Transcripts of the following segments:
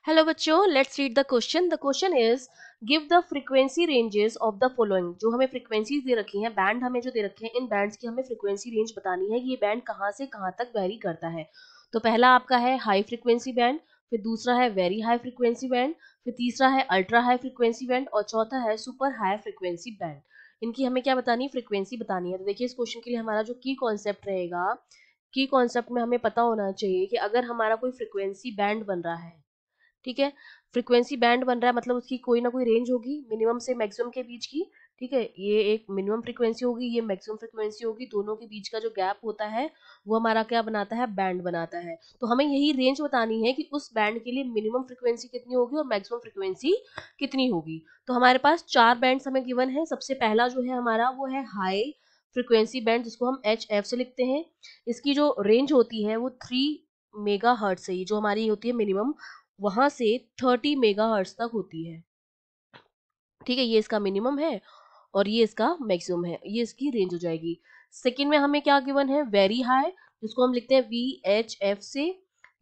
Hello बच्चों, let's read the question. The question is give the frequency ranges of the following. जो हमें frequency दे रखी हैं, band हमें जो दे रखे हैं, इन बैंड्स की हमें फ्रीक्वेंसी रेंज बतानी है कि ये बैंड कहाँ से कहाँ तक वेरी करता है। तो पहला आपका है हाई फ्रीक्वेंसी बैंड, फिर दूसरा है वेरी हाई फ्रीक्वेंसी बैंड, फिर तीसरा है अल्ट्रा हाई फ्रीक्वेंसी बैंड और चौथा है सुपर हाई फ्रीक्वेंसी बैंड। इनकी हमें क्या बतानी है? फ्रीक्वेंसी बतानी है। तो देखिए, इस क्वेश्चन के लिए हमारा जो की कॉन्सेप्ट रहेगा, की कॉन्सेप्ट में हमें पता होना चाहिए कि अगर हमारा कोई फ्रीक्वेंसी बैंड बन रहा है, ठीक है, फ्रीक्वेंसी बैंड बन रहा है मतलब उसकी कोई ना कोई रेंज होगी मिनिमम से मैक्सिमम के बीच की। ठीक है, ये एक मिनिमम फ्रीक्वेंसी होगी, ये मैक्सिमम फ्रीक्वेंसी होगी, दोनों के बीच का जो गैप होता है वो हमारा क्या बनाता है? बैंड बनाता है। तो हमें यही रेंज बतानी है कि उस बैंड के लिए मिनिमम फ्रीक्वेंसी कितनी होगी और मैक्सिमम फ्रीक्वेंसी कितनी होगी। तो हमारे पास चार बैंड्स हमें गिवन है। सबसे पहला जो है हमारा वो है हाई फ्रीक्वेंसी बैंड, जिसको हम HF से लिखते हैं। इसकी जो रेंज होती है वो 3 मेगा हर्ट्ज से ही जो हमारी होती है मिनिमम, वहां से 30 मेगाहर्ट्ज तक होती है। ठीक है, ये इसका मिनिमम है और ये इसका मैक्सिमम है, ये इसकी रेंज हो जाएगी। सेकंड में हमें क्या गिवन है? वेरी हाई, जिसको हम लिखते हैं VHF से।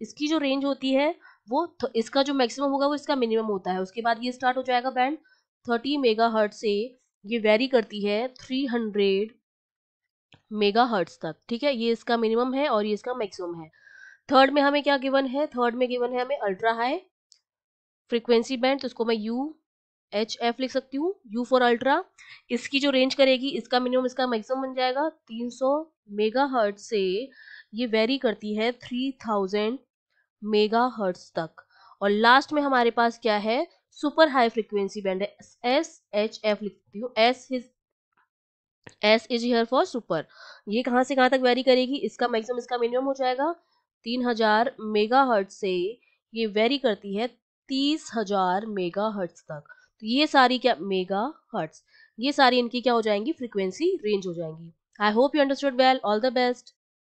इसकी जो रेंज होती है वो इसका जो मैक्सिमम होगा वो इसका मिनिमम होता है। उसके बाद ये स्टार्ट हो जाएगा बैंड 30 मेगाहर्ट्ज से, ये वेरी करती है 300 मेगाहर्ट्ज तक। ठीक है, ये इसका मिनिमम है और ये इसका मैक्सिमम है। थर्ड में हमें क्या गिवन है? थर्ड में गिवन है हमें अल्ट्रा हाई फ्रीक्वेंसी बैंड, तो इसको मैं UHF लिख सकती हूँ, U फॉर अल्ट्रा। इसकी जो रेंज करेगी, इसका मिनिमम इसका मैक्सिमम बन जाएगा 300 मेगाहर्ट्ज से, ये वेरी करती है 3000 मेगाहर्ट्ज तक। और लास्ट में हमारे पास क्या है? सुपर हाई फ्रीक्वेंसी बैंड है, SHF लिख सकती हूँ। S is here for super. ये कहाँ से कहाँ तक वेरी करेगी? इसका मैक्सिमम इसका मिनिमम हो जाएगा 3000 मेगाहर्ट्ज से, ये वेरी करती है 30,000 मेगाहर्ट्ज तक। तो ये सारी क्या मेगा हर्ट्ज, ये सारी इनकी क्या हो जाएंगी? फ्रीक्वेंसी रेंज हो जाएंगी। I hope you understood well. All the best.